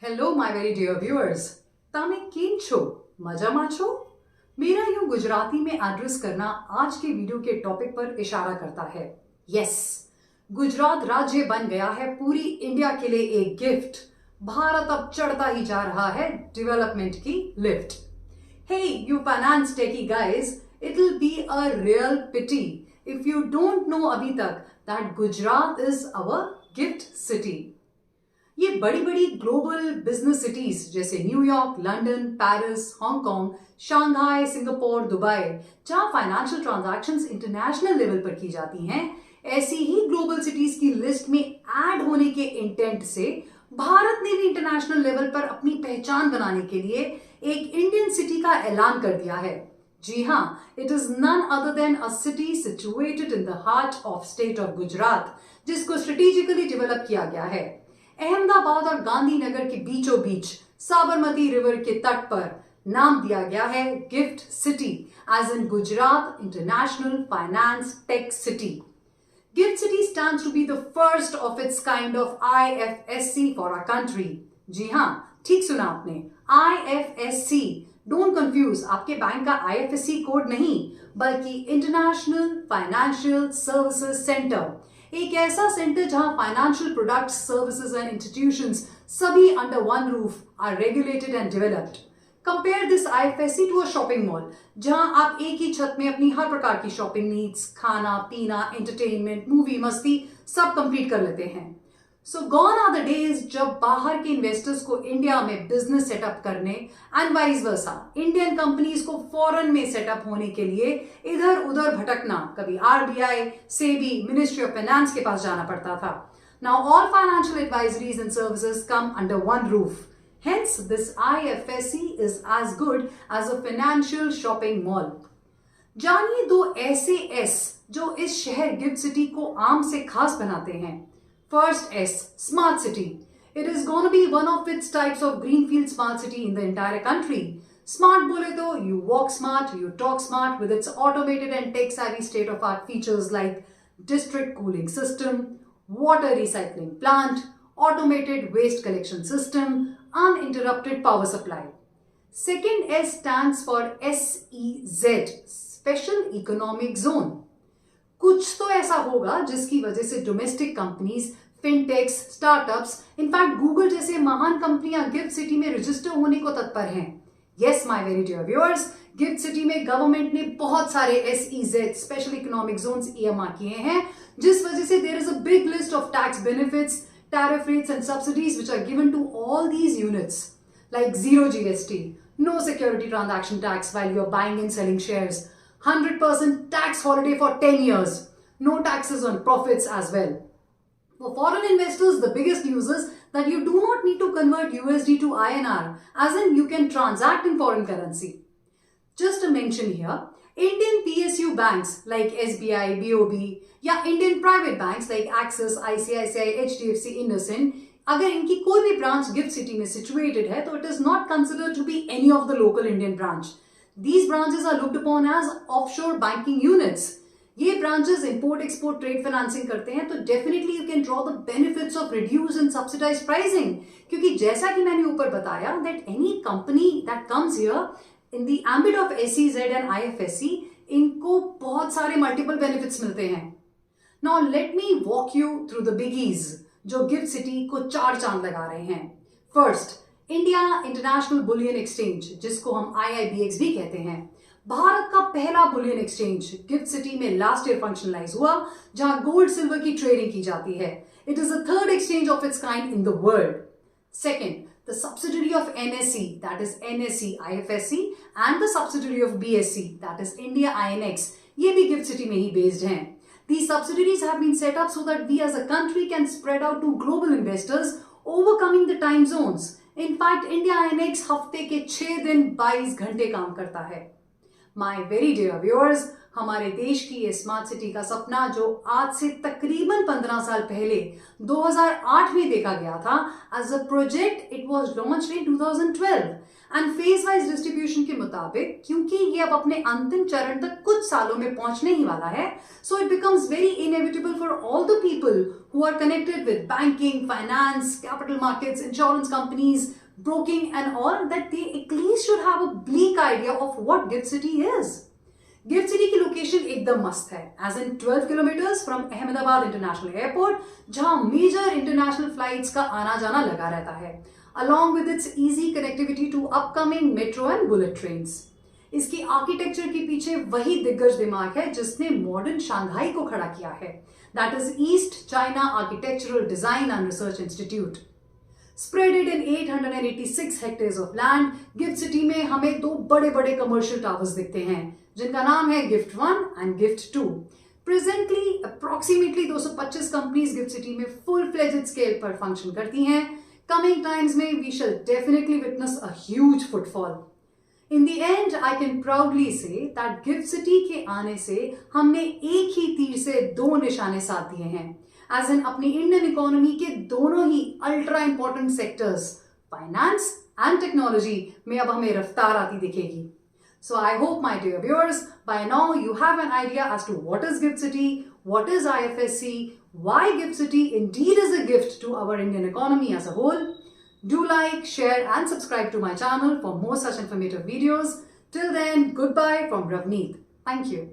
Hello my very dear viewers, તમે કેમ છો? મજામાં છો? मेरा यूं गुजराती में एड्रेस करना आज के वीडियो के टॉपिक पर इशारा करता है। यस, गुजरात राज्य बन गया है पूरी इंडिया के लिए एक गिफ्ट। भारत अब चढ़ता ही जा रहा है डेवलपमेंट की lift. Hey you finance techie guys, it will be a real pity if you don't know अभी तक that Gujarat is our gift city. ये बड़ी बड़ी ग्लोबल बिजनेस सिटीज जैसे New York, London, Paris, Hong Kong, Shanghai, Singapore, Dubai, जहां financial transactions international level पर की जाती हैं, ऐसी ही ग्लोबल सिटीज की लिस्ट में ऐड होने के इंटेंट से भारत ने भी इंटरनेशनल लेवल पर अपनी पहचान बनाने के लिए एक इंडियन सिटी का ऐलान कर दिया है। जी हाँ, it is none other than a city situated in the heart of state of Gujarat, जिसको स्ट्रेटेजिकली डेवलप किया गया है। अहमदाबाद और गांधीनगर के बीचों बीच साबरमती रिवर के तट पर नाम दिया गया है GIFT city, as in Gujarat international finance tech city. GIFT city stands to be the first of its kind of IFSC for our country. जी हाँ, ठीक सुना आपने, IFSC। डोंट कंफ्यूज, आपके बैंक का IFSC कोड नहीं, बल्कि इंटरनेशनल फाइनेंशियल सर्विसेज सेंटर। एक ऐसा सेंटर जहां financial products, services and institutions सभी under one roof are regulated and developed. Compare this IFSC to a shopping mall, जहां आप एक ही छत में अपनी हर प्रकार की शॉपिंग नीड्स, खाना पीना, एंटरटेनमेंट, मूवी, मस्ती सब कंप्लीट कर लेते हैं। सो गॉन आर द डेज जब बाहर के इन्वेस्टर्स को इंडिया में बिजनेस सेटअप करने and vice versa Indian companies को फॉरेन में सेटअप होने के लिए इधर उधर भटकना, कभी RBI, SEBI, ministry of finance के पास जाना पड़ता था। Now all financial advisories and services come under one roof. Hence, this IFSC is as good as a financial shopping mall. जानिए दो ऐसे S जो इस शहर गिफ्ट सिटी को आम से खास बनाते हैं। First S, smart city. It is going to be one of its types of greenfield smart city in the entire country. Smart बोले तो you walk smart, you talk smart with its automated and tech-savvy state-of-art features like district cooling system, water recycling plant, automated waste collection system, uninterrupted power supply. Second S stands for SEZ, Special Economic Zone. कुछ तो ऐसा होगा जिसकी वजह से domestic companies, फिनटेक्स, startups, in fact Google जैसे महान कंपनियां गिफ्ट सिटी में रजिस्टर होने को तत्पर हैं। Yes my very dear viewers, gift city में गवर्नमेंट ने बहुत सारे SEZ, special economic zones EMR किए हैं, जिस वजह से there is a big list of tax benefits, tariff rates and subsidies which are given to all these units, like zero GST, no security transaction tax while you're buying and selling shares, 100% tax holiday for 10 years, no taxes on profits as well. For foreign investors, the biggest news is that you do not need to convert USD to INR, as in you can transact in foreign currency. Just a mention here, Indian PSU banks like SBI, BOB या Indian private banks like Axis, ICICI, HDFC, IndusInd, अगर इनकी कोई भी branch gift city में situated है तो it is not considered to be any of the local Indian branch. These branches are looked upon as offshore banking units. ये branches import export trade financing करते हैं, तो definitely you can draw the benefits of reduce and subsidised pricing, क्योंकि जैसा कि मैंने ऊपर बताया that any company that comes here in the ambit of SEZ and IFSC, इनको बहुत सारे मल्टीपल बेनिफिट्स मिलते हैं। Now let me walk you through the बिगीज जो गिफ्ट सिटी को चार चांद लगा रहे हैं। First, India international bullion exchange, जिसको हम IIBX भी कहते हैं। भारत का पहला बुलियन एक्सचेंज गिफ्ट सिटी में लास्ट ईयर फंक्शनलाइज हुआ, जहां गोल्ड सिल्वर की ट्रेडिंग की जाती है। It is the third exchange of its kind in the world. Second, the subsidiary of NSE, that is NSE IFSC, and the subsidiary of BSE, that is India INX, ये भी gift city में ही based हैं। These subsidiaries have been set up so that we as a country can spread out to global investors, overcoming the time zones. In fact, India INX हफ्ते के 6 दिन 22 घंटे काम करता है। माय वेरी डियर व्यूअर्स, हमारे देश की ये स्मार्ट सिटी का सपना जो आज से तकरीबन 15 साल पहले 2008 में देखा गया था as a project, it was launched in 2012 and phase wise distribution के मुताबिक क्योंकि ये अब अपने अंतिम चरण तक कुछ सालों में पहुंचने ही वाला है, so it becomes very inevitable for all the people who are connected with banking, finance, capital markets, insurance companies, broking and all that they at least should have a bleak idea of what GIFT City is. GIFT City की location एकदम मस्त है, as in 12 kilometers from Ahmedabad International Airport, जहां major international flights का आना जाना लगा रहता है, along with its easy connectivity to upcoming metro and bullet trains. इसकी आर्किटेक्चर के पीछे वही दिग्गज दिमाग है जिसने मॉडर्न शंघाई को खड़ा किया है, that is east China architectural design and research institute. Spreaded in 886 hectares of land, gift city में हमें दो बड़े बड़े कमर्शियल टावर्स दिखते हैं जिनका नाम है gift 1 and gift 2। Presently approximately 225 companies gift city में फुल फ्लेजेड स्केल पर फंक्शन करती हैं। कमिंग टाइम्स में we shall definitely witness a huge footfall. In the end, I can proudly say that GIFT City के आने से हमने एक ही तीर से दो निशाने साध दिए हैं, as in अपनी इंडियन इकोनॉमी के दोनों ही ultra important sectors finance and technology में अब हमें रफ्तार आती दिखेगी। So I hope, my dear viewers, by now you have an idea as to what is GIFT City, what is IFSC, why GIFT City indeed is a gift to our Indian economy as a whole. Do like, share and subscribe to my channel for more such informative videos. Till then, goodbye from Ravneet. Thank you.